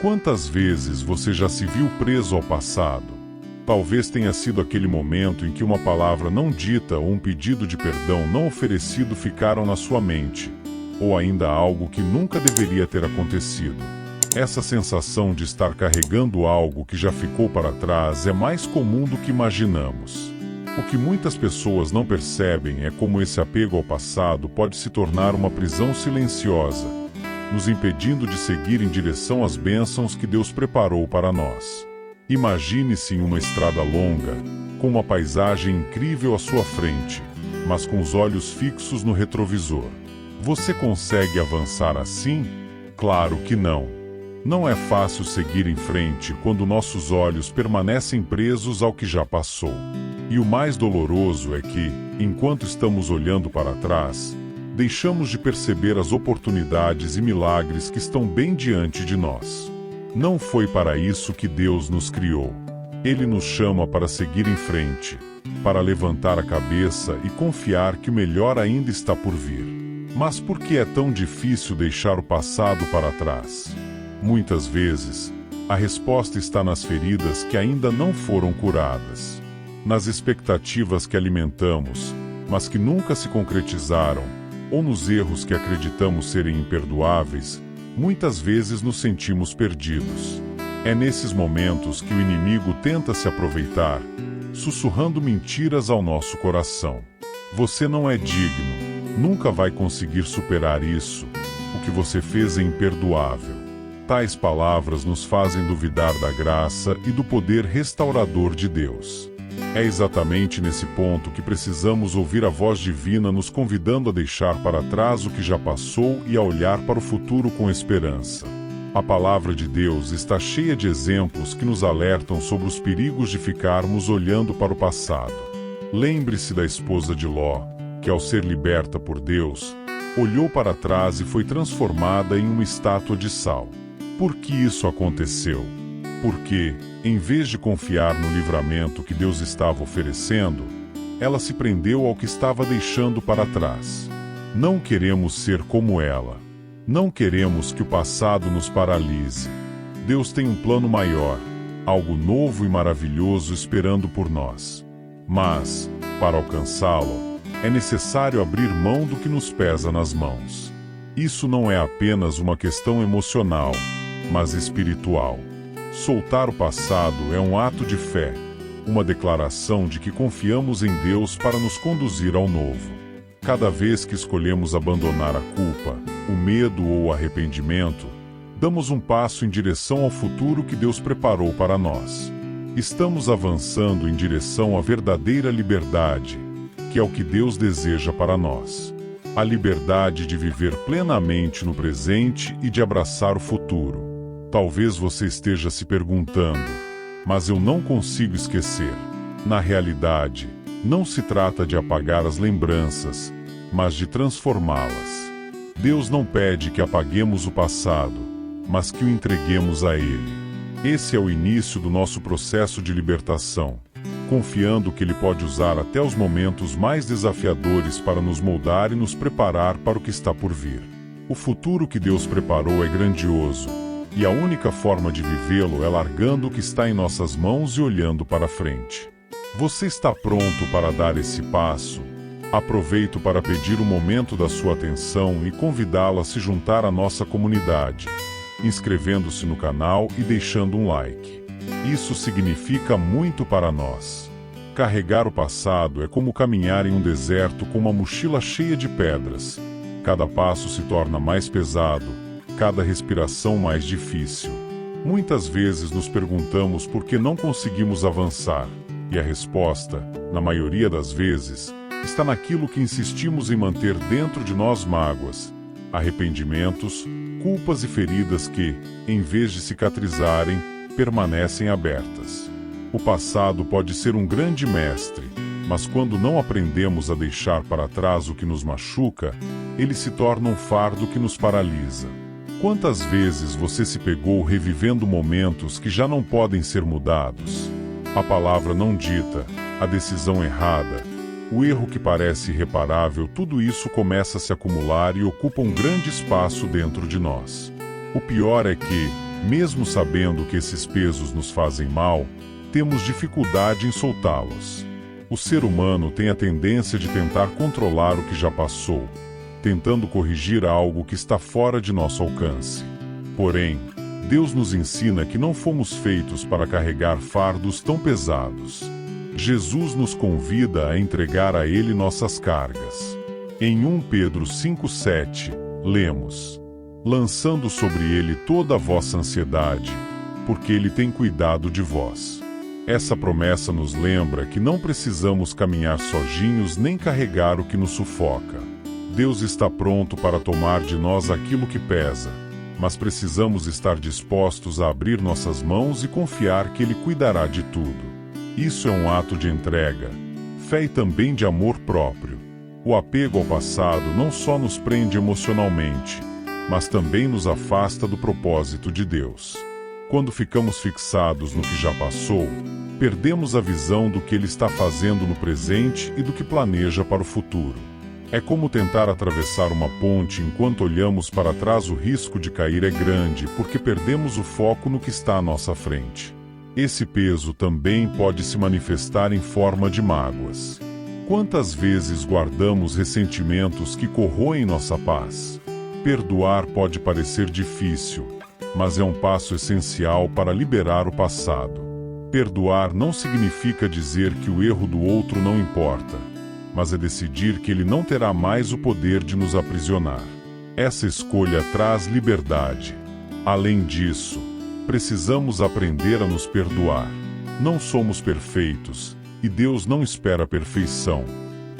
Quantas vezes você já se viu preso ao passado? Talvez tenha sido aquele momento em que uma palavra não dita ou um pedido de perdão não oferecido ficaram na sua mente, ou ainda algo que nunca deveria ter acontecido. Essa sensação de estar carregando algo que já ficou para trás é mais comum do que imaginamos. O que muitas pessoas não percebem é como esse apego ao passado pode se tornar uma prisão silenciosa, nos impedindo de seguir em direção às bênçãos que Deus preparou para nós. Imagine-se em uma estrada longa, com uma paisagem incrível à sua frente, mas com os olhos fixos no retrovisor. Você consegue avançar assim? Claro que não. Não é fácil seguir em frente quando nossos olhos permanecem presos ao que já passou. E o mais doloroso é que, enquanto estamos olhando para trás, deixamos de perceber as oportunidades e milagres que estão bem diante de nós. Não foi para isso que Deus nos criou. Ele nos chama para seguir em frente, para levantar a cabeça e confiar que o melhor ainda está por vir. Mas por que é tão difícil deixar o passado para trás? Muitas vezes, a resposta está nas feridas que ainda não foram curadas, nas expectativas que alimentamos, mas que nunca se concretizaram, ou nos erros que acreditamos serem imperdoáveis. Muitas vezes nos sentimos perdidos. É nesses momentos que o inimigo tenta se aproveitar, sussurrando mentiras ao nosso coração. Você não é digno, nunca vai conseguir superar isso, o que você fez é imperdoável. Tais palavras nos fazem duvidar da graça e do poder restaurador de Deus. É exatamente nesse ponto que precisamos ouvir a voz divina nos convidando a deixar para trás o que já passou e a olhar para o futuro com esperança. A palavra de Deus está cheia de exemplos que nos alertam sobre os perigos de ficarmos olhando para o passado. Lembre-se da esposa de Ló, que ao ser liberta por Deus, olhou para trás e foi transformada em uma estátua de sal. Por que isso aconteceu? Porque, em vez de confiar no livramento que Deus estava oferecendo, ela se prendeu ao que estava deixando para trás. Não queremos ser como ela. Não queremos que o passado nos paralise. Deus tem um plano maior, algo novo e maravilhoso esperando por nós. Mas, para alcançá-lo, é necessário abrir mão do que nos pesa nas mãos. Isso não é apenas uma questão emocional, mas espiritual. Soltar o passado é um ato de fé, uma declaração de que confiamos em Deus para nos conduzir ao novo. Cada vez que escolhemos abandonar a culpa, o medo ou o arrependimento, damos um passo em direção ao futuro que Deus preparou para nós. Estamos avançando em direção à verdadeira liberdade, que é o que Deus deseja para nós. A liberdade de viver plenamente no presente e de abraçar o futuro. Talvez você esteja se perguntando, mas eu não consigo esquecer. Na realidade, não se trata de apagar as lembranças, mas de transformá-las. Deus não pede que apaguemos o passado, mas que o entreguemos a Ele. Esse é o início do nosso processo de libertação, confiando que Ele pode usar até os momentos mais desafiadores para nos moldar e nos preparar para o que está por vir. O futuro que Deus preparou é grandioso, e a única forma de vivê-lo é largando o que está em nossas mãos e olhando para frente. Você está pronto para dar esse passo? Aproveito para pedir um momento da sua atenção e convidá-lo a se juntar à nossa comunidade, inscrevendo-se no canal e deixando um like. Isso significa muito para nós. Carregar o passado é como caminhar em um deserto com uma mochila cheia de pedras. Cada passo se torna mais pesado, cada respiração mais difícil. Muitas vezes nos perguntamos por que não conseguimos avançar, e a resposta, na maioria das vezes, está naquilo que insistimos em manter dentro de nós: mágoas, arrependimentos, culpas e feridas que, em vez de cicatrizarem, permanecem abertas. O passado pode ser um grande mestre, mas quando não aprendemos a deixar para trás o que nos machuca, ele se torna um fardo que nos paralisa. Quantas vezes você se pegou revivendo momentos que já não podem ser mudados? A palavra não dita, a decisão errada, o erro que parece irreparável, tudo isso começa a se acumular e ocupa um grande espaço dentro de nós. O pior é que, Mesmo sabendo que esses pesos nos fazem mal, temos dificuldade em soltá-los. O ser humano tem a tendência de tentar controlar o que já passou, tentando corrigir algo que está fora de nosso alcance. Porém, Deus nos ensina que não fomos feitos para carregar fardos tão pesados. Jesus nos convida a entregar a Ele nossas cargas. Em 1 Pedro 5,7, lemos: lançando sobre Ele toda a vossa ansiedade, porque Ele tem cuidado de vós. Essa promessa nos lembra que não precisamos caminhar sozinhos nem carregar o que nos sufoca. Deus está pronto para tomar de nós aquilo que pesa, mas precisamos estar dispostos a abrir nossas mãos e confiar que Ele cuidará de tudo. Isso é um ato de entrega, fé e também de amor próprio. O apego ao passado não só nos prende emocionalmente, mas também nos afasta do propósito de Deus. Quando ficamos fixados no que já passou, perdemos a visão do que Ele está fazendo no presente e do que planeja para o futuro. É como tentar atravessar uma ponte enquanto olhamos para trás. O risco de cair é grande porque perdemos o foco no que está à nossa frente. Esse peso também pode se manifestar em forma de mágoas. Quantas vezes guardamos ressentimentos que corroem nossa paz? Perdoar pode parecer difícil, mas é um passo essencial para liberar o passado. Perdoar não significa dizer que o erro do outro não importa, mas é decidir que ele não terá mais o poder de nos aprisionar. Essa escolha traz liberdade. Além disso, precisamos aprender a nos perdoar. Não somos perfeitos, e Deus não espera a perfeição,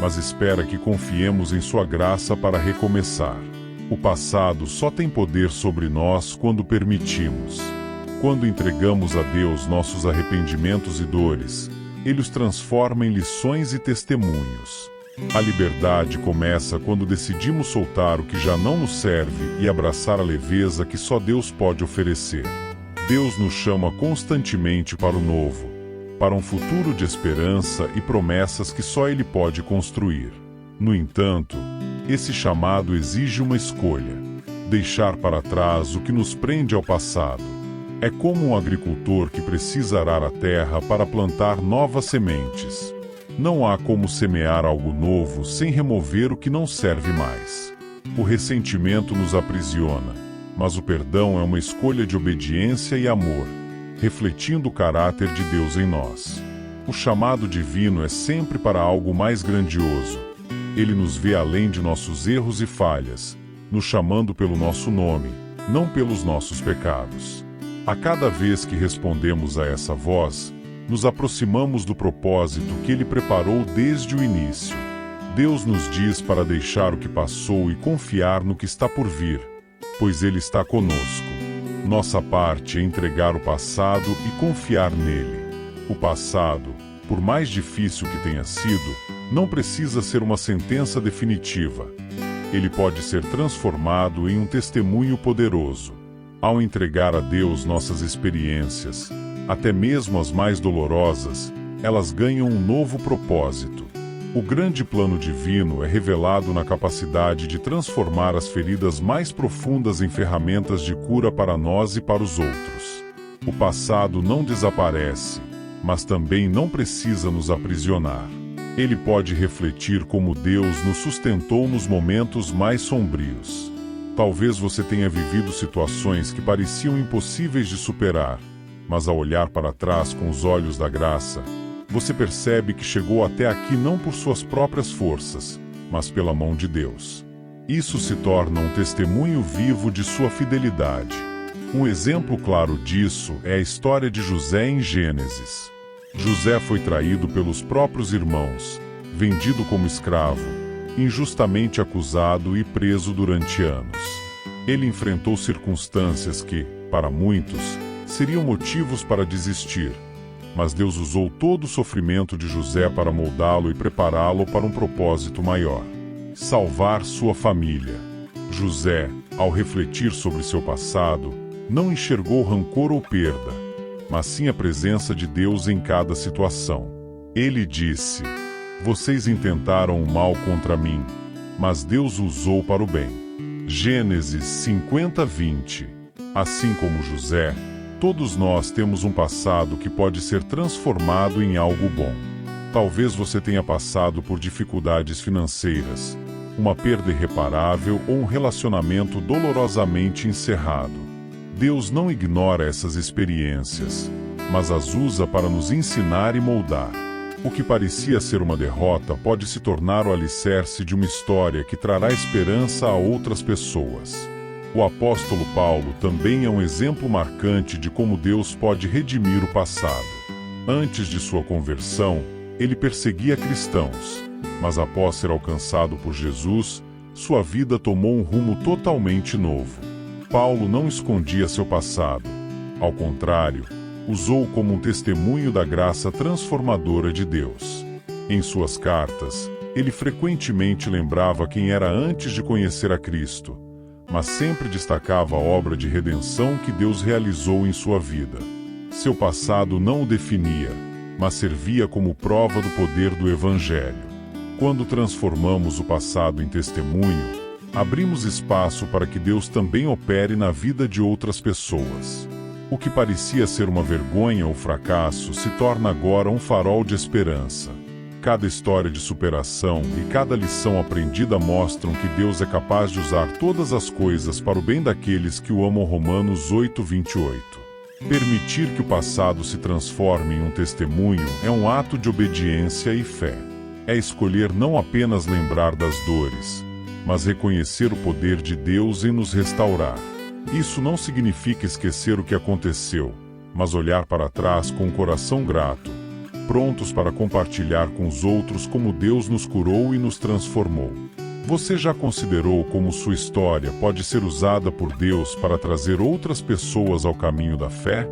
mas espera que confiemos em sua graça para recomeçar. O passado só tem poder sobre nós quando permitimos. Quando entregamos a Deus nossos arrependimentos e dores, Ele os transforma em lições e testemunhos. A liberdade começa quando decidimos soltar o que já não nos serve e abraçar a leveza que só Deus pode oferecer. Deus nos chama constantemente para o novo, para um futuro de esperança e promessas que só Ele pode construir. No entanto, esse chamado exige uma escolha: deixar para trás o que nos prende ao passado. É como um agricultor que precisa arar a terra para plantar novas sementes. Não há como semear algo novo sem remover o que não serve mais. O ressentimento nos aprisiona, mas o perdão é uma escolha de obediência e amor, refletindo o caráter de Deus em nós. O chamado divino é sempre para algo mais grandioso. Ele nos vê além de nossos erros e falhas, nos chamando pelo nosso nome, não pelos nossos pecados. A cada vez que respondemos a essa voz, nos aproximamos do propósito que Ele preparou desde o início. Deus nos diz para deixar o que passou e confiar no que está por vir, pois Ele está conosco. Nossa parte é entregar o passado e confiar nele. O passado, por mais difícil que tenha sido, não precisa ser uma sentença definitiva. Ele pode ser transformado em um testemunho poderoso. Ao entregar a Deus nossas experiências, até mesmo as mais dolorosas, elas ganham um novo propósito. O grande plano divino é revelado na capacidade de transformar as feridas mais profundas em ferramentas de cura para nós e para os outros. O passado não desaparece, mas também não precisa nos aprisionar. Ele pode refletir como Deus nos sustentou nos momentos mais sombrios. Talvez você tenha vivido situações que pareciam impossíveis de superar, mas ao olhar para trás com os olhos da graça, você percebe que chegou até aqui não por suas próprias forças, mas pela mão de Deus. Isso se torna um testemunho vivo de sua fidelidade. Um exemplo claro disso é a história de José em Gênesis. José foi traído pelos próprios irmãos, vendido como escravo, injustamente acusado e preso durante anos. Ele enfrentou circunstâncias que, para muitos, seriam motivos para desistir. Mas Deus usou todo o sofrimento de José para moldá-lo e prepará-lo para um propósito maior: salvar sua família. José, ao refletir sobre seu passado, não enxergou rancor ou perda, mas sim a presença de Deus em cada situação. Ele disse: "Vocês intentaram o mal contra mim, mas Deus usou para o bem." Gênesis 50:20. Assim como José, todos nós temos um passado que pode ser transformado em algo bom. Talvez você tenha passado por dificuldades financeiras, uma perda irreparável ou um relacionamento dolorosamente encerrado. Deus não ignora essas experiências, mas as usa para nos ensinar e moldar. O que parecia ser uma derrota pode se tornar o alicerce de uma história que trará esperança a outras pessoas. O apóstolo Paulo também é um exemplo marcante de como Deus pode redimir o passado. Antes de sua conversão, ele perseguia cristãos, mas após ser alcançado por Jesus, sua vida tomou um rumo totalmente novo. Paulo não escondia seu passado. Ao contrário, usou-o como um testemunho da graça transformadora de Deus. Em suas cartas, ele frequentemente lembrava quem era antes de conhecer a Cristo, mas sempre destacava a obra de redenção que Deus realizou em sua vida. Seu passado não o definia, mas servia como prova do poder do Evangelho. Quando transformamos o passado em testemunho, abrimos espaço para que Deus também opere na vida de outras pessoas. O que parecia ser uma vergonha ou fracasso se torna agora um farol de esperança. Cada história de superação e cada lição aprendida mostram que Deus é capaz de usar todas as coisas para o bem daqueles que o amam. Romanos 8:28. Permitir que o passado se transforme em um testemunho é um ato de obediência e fé. É escolher não apenas lembrar das dores, mas reconhecer o poder de Deus em nos restaurar. Isso não significa esquecer o que aconteceu, mas olhar para trás com um coração grato, prontos para compartilhar com os outros como Deus nos curou e nos transformou. Você já considerou como sua história pode ser usada por Deus para trazer outras pessoas ao caminho da fé?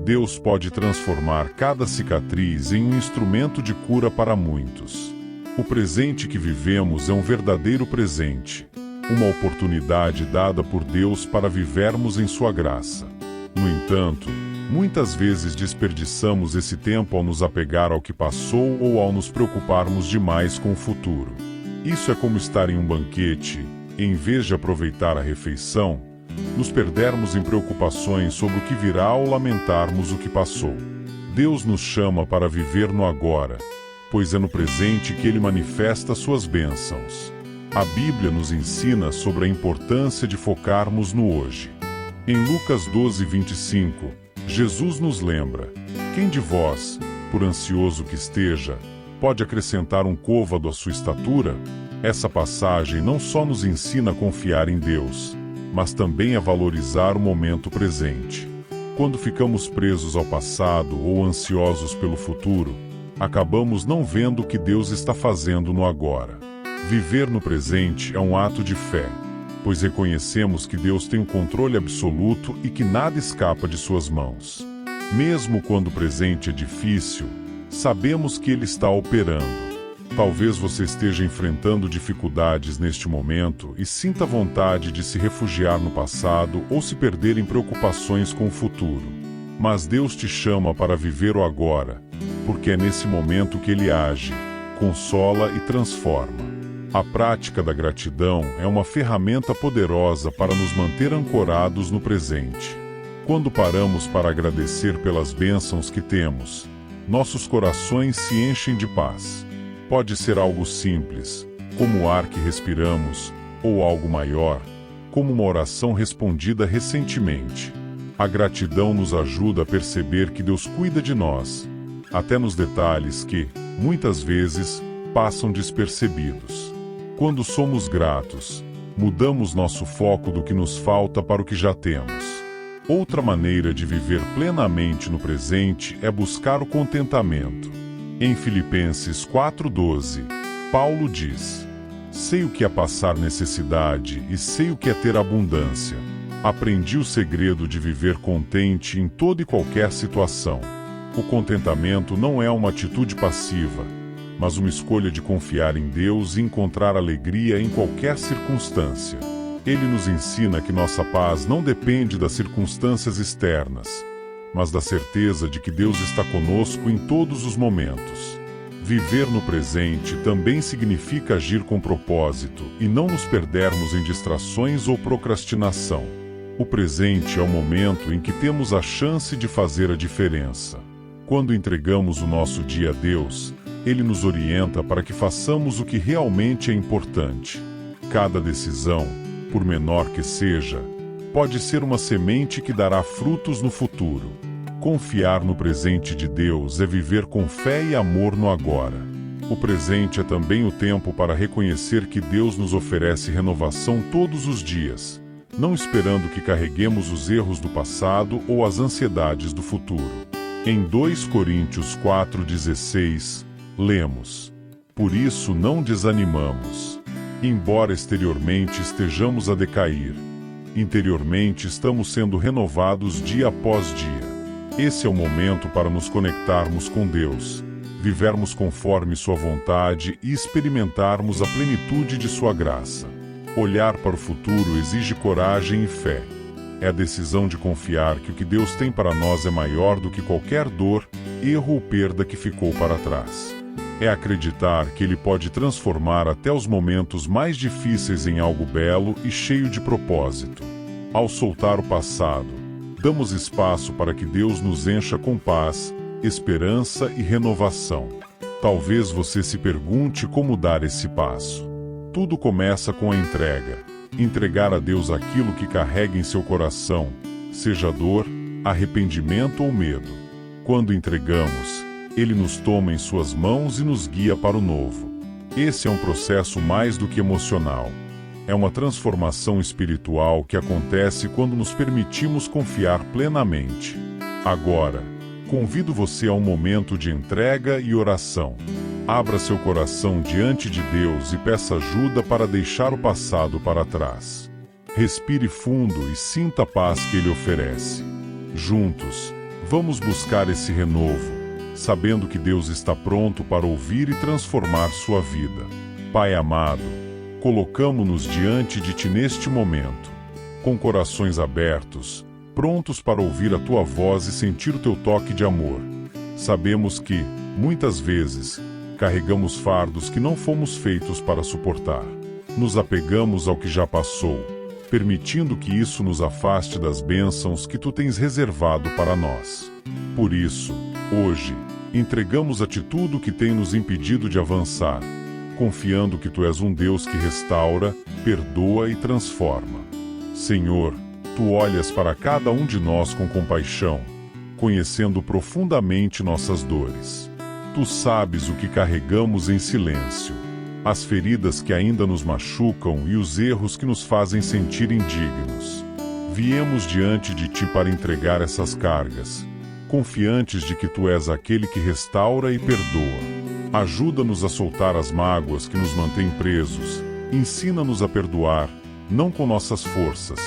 Deus pode transformar cada cicatriz em um instrumento de cura para muitos. O presente que vivemos é um verdadeiro presente, uma oportunidade dada por Deus para vivermos em sua graça. No entanto, muitas vezes desperdiçamos esse tempo ao nos apegar ao que passou ou ao nos preocuparmos demais com o futuro. Isso é como estar em um banquete, e em vez de aproveitar a refeição, nos perdermos em preocupações sobre o que virá ou lamentarmos o que passou. Deus nos chama para viver no agora, pois é no presente que Ele manifesta suas bênçãos. A Bíblia nos ensina sobre a importância de focarmos no hoje. Em Lucas 12:25, Jesus nos lembra: quem de vós, por ansioso que esteja, pode acrescentar um côvado à sua estatura? Essa passagem não só nos ensina a confiar em Deus, mas também a valorizar o momento presente. Quando ficamos presos ao passado ou ansiosos pelo futuro, acabamos não vendo o que Deus está fazendo no agora. Viver no presente é um ato de fé, pois reconhecemos que Deus tem o controle absoluto e que nada escapa de suas mãos. Mesmo quando o presente é difícil, sabemos que Ele está operando. Talvez você esteja enfrentando dificuldades neste momento e sinta vontade de se refugiar no passado ou se perder em preocupações com o futuro. Mas Deus te chama para viver o agora, porque é nesse momento que Ele age, consola e transforma. A prática da gratidão é uma ferramenta poderosa para nos manter ancorados no presente. Quando paramos para agradecer pelas bênçãos que temos, nossos corações se enchem de paz. Pode ser algo simples, como o ar que respiramos, ou algo maior, como uma oração respondida recentemente. A gratidão nos ajuda a perceber que Deus cuida de nós, até nos detalhes que, muitas vezes, passam despercebidos. Quando somos gratos, mudamos nosso foco do que nos falta para o que já temos. Outra maneira de viver plenamente no presente é buscar o contentamento. Em Filipenses 4:12, Paulo diz: sei o que é passar necessidade e sei o que é ter abundância. Aprendi o segredo de viver contente em toda e qualquer situação. O contentamento não é uma atitude passiva, mas uma escolha de confiar em Deus e encontrar alegria em qualquer circunstância. Ele nos ensina que nossa paz não depende das circunstâncias externas, mas da certeza de que Deus está conosco em todos os momentos. Viver no presente também significa agir com propósito e não nos perdermos em distrações ou procrastinação. O presente é o momento em que temos a chance de fazer a diferença. Quando entregamos o nosso dia a Deus, Ele nos orienta para que façamos o que realmente é importante. Cada decisão, por menor que seja, pode ser uma semente que dará frutos no futuro. Confiar no presente de Deus é viver com fé e amor no agora. O presente é também o tempo para reconhecer que Deus nos oferece renovação todos os dias, não esperando que carreguemos os erros do passado ou as ansiedades do futuro. Em 2 Coríntios 4,16, lemos: Por isso não desanimamos. Embora exteriormente estejamos a decair, interiormente estamos sendo renovados dia após dia. Esse é o momento para nos conectarmos com Deus, vivermos conforme Sua vontade e experimentarmos a plenitude de Sua graça. Olhar para o futuro exige coragem e fé. É a decisão de confiar que o que Deus tem para nós é maior do que qualquer dor, erro ou perda que ficou para trás. É acreditar que Ele pode transformar até os momentos mais difíceis em algo belo e cheio de propósito. Ao soltar o passado, damos espaço para que Deus nos encha com paz, esperança e renovação. Talvez você se pergunte como dar esse passo. Tudo começa com a entrega. Entregar a Deus aquilo que carrega em seu coração, seja dor, arrependimento ou medo. Quando entregamos, Ele nos toma em suas mãos e nos guia para o novo. Esse é um processo mais do que emocional. É uma transformação espiritual que acontece quando nos permitimos confiar plenamente. Agora, convido você a um momento de entrega e oração. Abra seu coração diante de Deus e peça ajuda para deixar o passado para trás. Respire fundo e sinta a paz que Ele oferece. Juntos, vamos buscar esse renovo, sabendo que Deus está pronto para ouvir e transformar sua vida. Pai amado, colocamo-nos diante de Ti neste momento, com corações abertos, prontos para ouvir a Tua voz e sentir o Teu toque de amor. Sabemos que, muitas vezes, carregamos fardos que não fomos feitos para suportar. Nos apegamos ao que já passou, permitindo que isso nos afaste das bênçãos que Tu tens reservado para nós. Por isso, hoje, entregamos a Ti tudo que tem nos impedido de avançar, confiando que Tu és um Deus que restaura, perdoa e transforma. Senhor, Tu olhas para cada um de nós com compaixão, conhecendo profundamente nossas dores. Tu sabes o que carregamos em silêncio, as feridas que ainda nos machucam e os erros que nos fazem sentir indignos. Viemos diante de Ti para entregar essas cargas, confiantes de que Tu és aquele que restaura e perdoa. Ajuda-nos a soltar as mágoas que nos mantêm presos, ensina-nos a perdoar, não com nossas forças,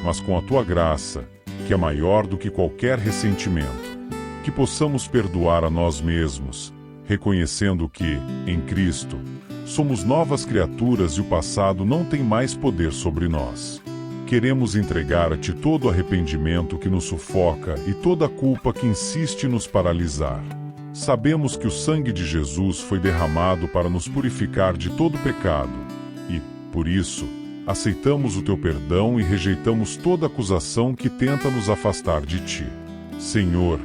mas com a Tua graça, que é maior do que qualquer ressentimento. Que possamos perdoar a nós mesmos, reconhecendo que, em Cristo, somos novas criaturas e o passado não tem mais poder sobre nós. Queremos entregar a Ti todo o arrependimento que nos sufoca e toda a culpa que insiste em nos paralisar. Sabemos que o sangue de Jesus foi derramado para nos purificar de todo pecado e, por isso, aceitamos o Teu perdão e rejeitamos toda acusação que tenta nos afastar de Ti. Senhor,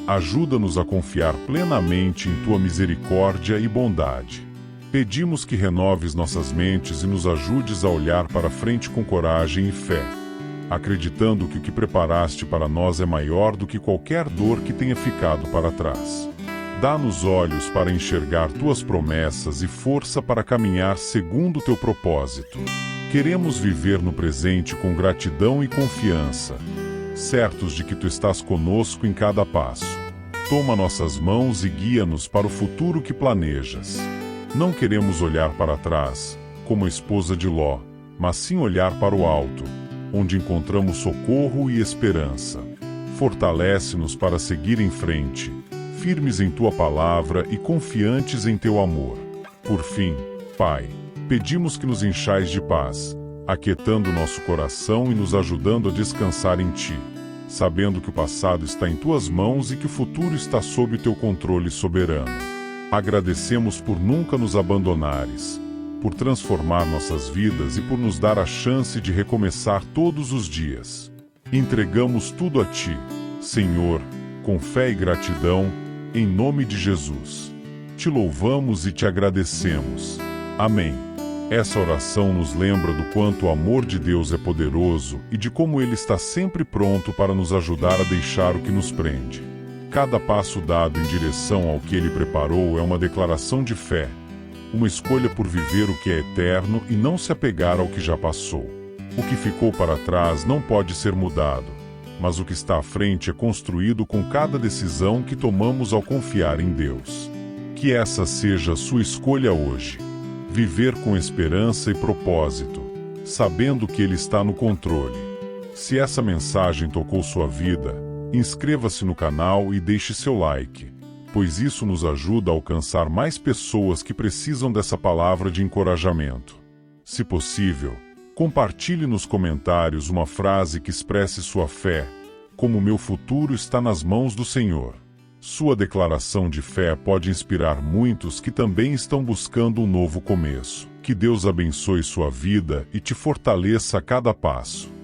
ajuda-nos a confiar plenamente em Tua misericórdia e bondade. Pedimos que renoves nossas mentes e nos ajudes a olhar para frente com coragem e fé, acreditando que o que preparaste para nós é maior do que qualquer dor que tenha ficado para trás. Dá-nos olhos para enxergar Tuas promessas e força para caminhar segundo Teu propósito. Queremos viver no presente com gratidão e confiança, certos de que Tu estás conosco em cada passo. Toma nossas mãos e guia-nos para o futuro que planejas. Não queremos olhar para trás, como a esposa de Ló, mas sim olhar para o alto, onde encontramos socorro e esperança. Fortalece-nos para seguir em frente, firmes em Tua palavra e confiantes em Teu amor. Por fim, Pai, pedimos que nos enchais de paz, aquietando nosso coração e nos ajudando a descansar em Ti, sabendo que o passado está em Tuas mãos e que o futuro está sob o Teu controle soberano. Agradecemos por nunca nos abandonares, por transformar nossas vidas e por nos dar a chance de recomeçar todos os dias. Entregamos tudo a Ti, Senhor, com fé e gratidão, em nome de Jesus. Te louvamos e te agradecemos. Amém. Essa oração nos lembra do quanto o amor de Deus é poderoso e de como Ele está sempre pronto para nos ajudar a deixar o que nos prende. Cada passo dado em direção ao que Ele preparou é uma declaração de fé, uma escolha por viver o que é eterno e não se apegar ao que já passou. O que ficou para trás não pode ser mudado, mas o que está à frente é construído com cada decisão que tomamos ao confiar em Deus. Que essa seja a sua escolha hoje. Viver com esperança e propósito, sabendo que Ele está no controle. Se essa mensagem tocou sua vida, inscreva-se no canal e deixe seu like, pois isso nos ajuda a alcançar mais pessoas que precisam dessa palavra de encorajamento. Se possível, compartilhe nos comentários uma frase que expresse sua fé, como meu futuro está nas mãos do Senhor. Sua declaração de fé pode inspirar muitos que também estão buscando um novo começo. Que Deus abençoe sua vida e te fortaleça a cada passo.